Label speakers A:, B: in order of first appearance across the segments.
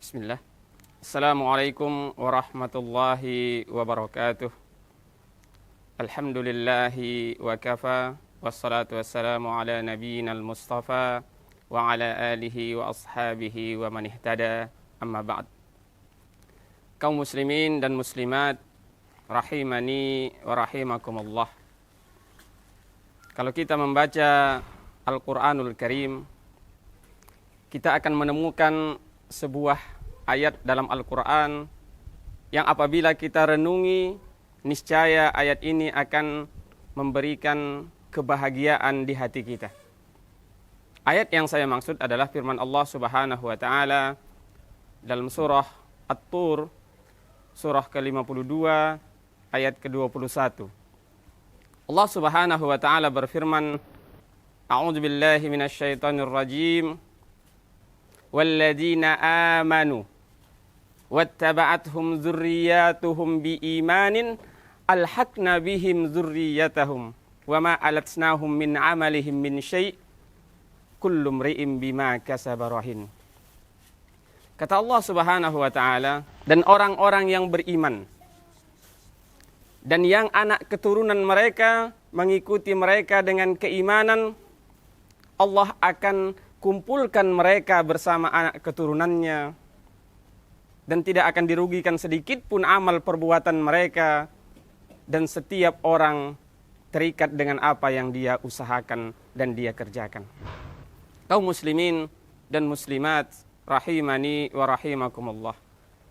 A: Bismillah. Assalamualaikum warahmatullahi wabarakatuh. Alhamdulillahi wa kafa. Wassalatu wassalamu ala nabiyyinal mustafa wa ala alihi wa ashabihi wa man ihtada. Amma ba'd. Kaum muslimin dan muslimat rahimani wa rahimakumullah. Kalau kita membaca Al-Quranul Karim, kita akan menemukan sebuah ayat dalam Al-Quran yang apabila kita renungi, niscaya ayat ini akan memberikan kebahagiaan di hati kita. Ayat yang saya maksud adalah firman Allah Subhanahu wa Ta'ala dalam surah At-Tur, surah ke-52 ayat ke-21. Allah Subhanahu wa Ta'ala berfirman, A'udzu billahi minasyaitonir rajim. Walladzina amanu wattaba'athum dzurriyyatuhum biimanin alhaqna bihim dzurriyyatahum wama alatnahum min amalihim min syai' kullu mri'in bima kasaba rahin. Kata Allah Subhanahu wa Ta'ala, dan orang-orang yang beriman dan yang anak keturunan mereka mengikuti mereka dengan keimanan, Allah akan kumpulkan mereka bersama anak keturunannya dan tidak akan dirugikan sedikit pun amal perbuatan mereka, dan setiap orang terikat dengan apa yang dia usahakan dan dia kerjakan. Kaum muslimin dan muslimat rahimani wa rahimakumullah.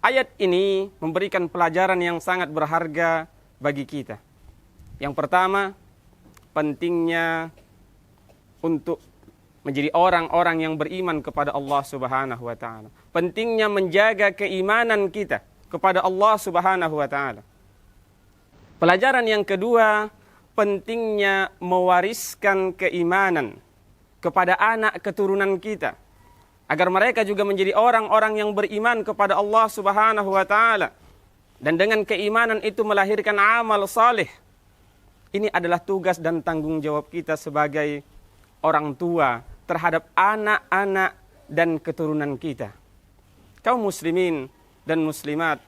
A: Ayat ini memberikan pelajaran yang sangat berharga bagi kita. Yang pertama, pentingnya untuk menjadi orang-orang yang beriman kepada Allah Subhanahu wa Ta'ala. Pentingnya menjaga keimanan kita kepada Allah Subhanahu wa Ta'ala. Pelajaran yang kedua, pentingnya mewariskan keimanan kepada anak keturunan kita, agar mereka juga menjadi orang-orang yang beriman kepada Allah Subhanahu wa Ta'ala. Dan dengan keimanan itu melahirkan amal saleh. Ini adalah tugas dan tanggung jawab kita sebagai orang tua terhadap anak-anak dan keturunan kita. Kaum muslimin dan muslimat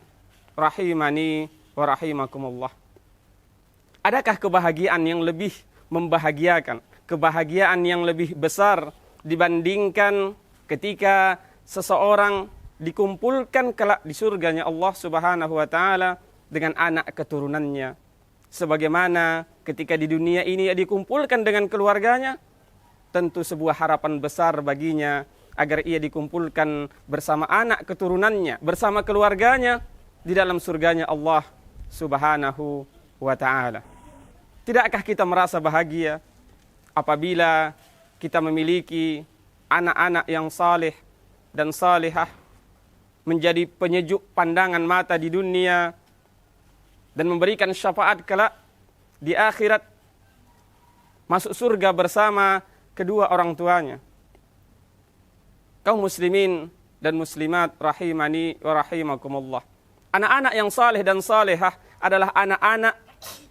A: rahimani wa rahimakumullah. Adakah kebahagiaan yang lebih membahagiakan, kebahagiaan yang lebih besar dibandingkan ketika seseorang dikumpulkan kelak di surganya Allah Subhanahu wa Ta'ala dengan anak keturunannya, sebagaimana ketika di dunia ini dikumpulkan dengan keluarganya? Tentu sebuah harapan besar baginya agar ia dikumpulkan bersama anak keturunannya, bersama keluarganya di dalam surganya Allah Subhanahu wa Ta'ala. Tidakkah kita merasa bahagia apabila kita memiliki anak-anak yang saleh dan salihah, menjadi penyejuk pandangan mata di dunia dan memberikan syafaat kelak di akhirat, masuk surga bersama kedua orang tuanya? Kaum muslimin dan muslimat rahimani wa rahimakumullah. Anak-anak yang saleh dan salehah adalah anak-anak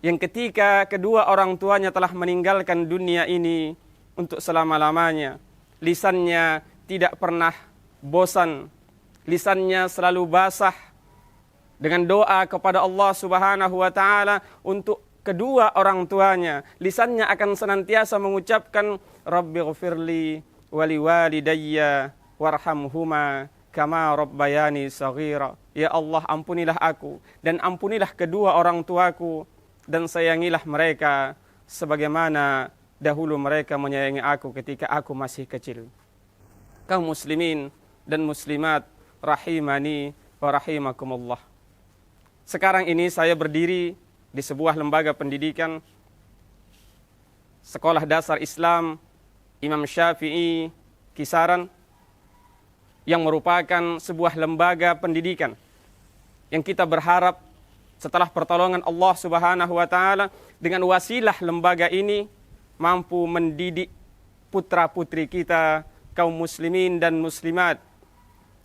A: yang ketika kedua orang tuanya telah meninggalkan dunia ini untuk selama-lamanya, lisannya tidak pernah bosan, lisannya selalu basah dengan doa kepada Allah Subhanahu wa Ta'ala untuk kedua orang tuanya. Lisannya akan senantiasa mengucapkan, Rabbighfirli wali walidayya warhamhuma kama rabbayani saghira. Ya Allah, ampunilah aku dan ampunilah kedua orang tuaku, dan sayangilah mereka sebagaimana dahulu mereka menyayangi aku ketika aku masih kecil. Kaum muslimin dan muslimat rahimani wa rahimakumullah. Sekarang ini saya berdiri di sebuah lembaga pendidikan, Sekolah Dasar Islam Imam Syafi'i Kisaran, yang merupakan sebuah lembaga pendidikan yang kita berharap setelah pertolongan Allah Subhanahu wa Ta'ala, dengan wasilah lembaga ini mampu mendidik putra-putri kita, kaum muslimin dan muslimat,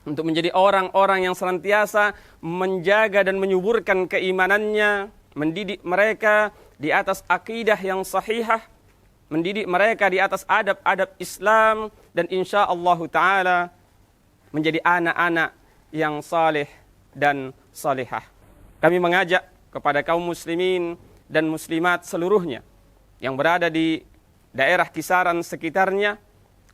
A: untuk menjadi orang-orang yang senantiasa menjaga dan menyuburkan keimanannya, mendidik mereka di atas akidah yang sahihah, mendidik mereka di atas adab-adab Islam, dan insya Allah Ta'ala menjadi anak-anak yang saleh dan salihah. Kami mengajak kepada kaum muslimin dan muslimat seluruhnya yang berada di daerah kisaran sekitarnya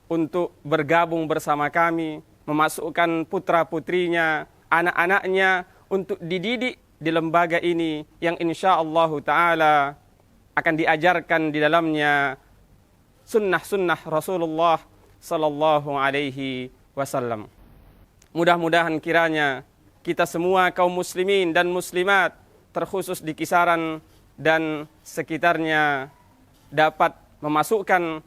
A: untuk bergabung bersama kami, memasukkan putra-putrinya, anak-anaknya untuk dididik di lembaga ini yang insyaallah ta'ala akan diajarkan di dalamnya sunnah-sunnah Rasulullah sallallahu alaihi wasallam. Mudah-mudahan kiranya kita semua kaum muslimin dan muslimat, terkhusus di kisaran dan sekitarnya, dapat memasukkan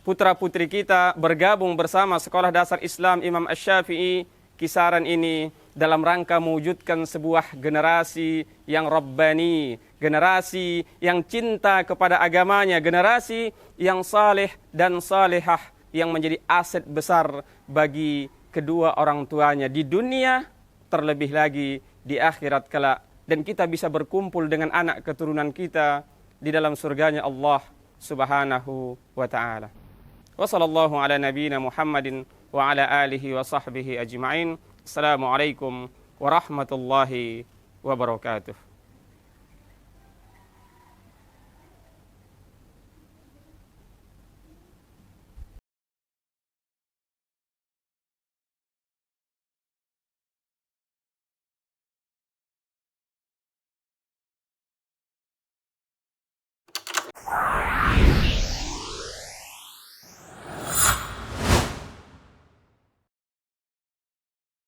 A: putra-putri kita bergabung bersama Sekolah Dasar Islam Imam Asy-Syafi'i kisaran ini dalam rangka mewujudkan sebuah generasi yang rabbani, generasi yang cinta kepada agamanya, generasi yang saleh dan salihah yang menjadi aset besar bagi kedua orang tuanya di dunia, terlebih lagi di akhirat kelak, dan kita bisa berkumpul dengan anak keturunan kita di dalam surganya Allah Subhanahu wa ta'ala. Wa sallallahu ala nabiyyina Muhammadin wa ala alihi wa sahbihi ajma'in. Assalamualaikum warahmatullahi wabarakatuh.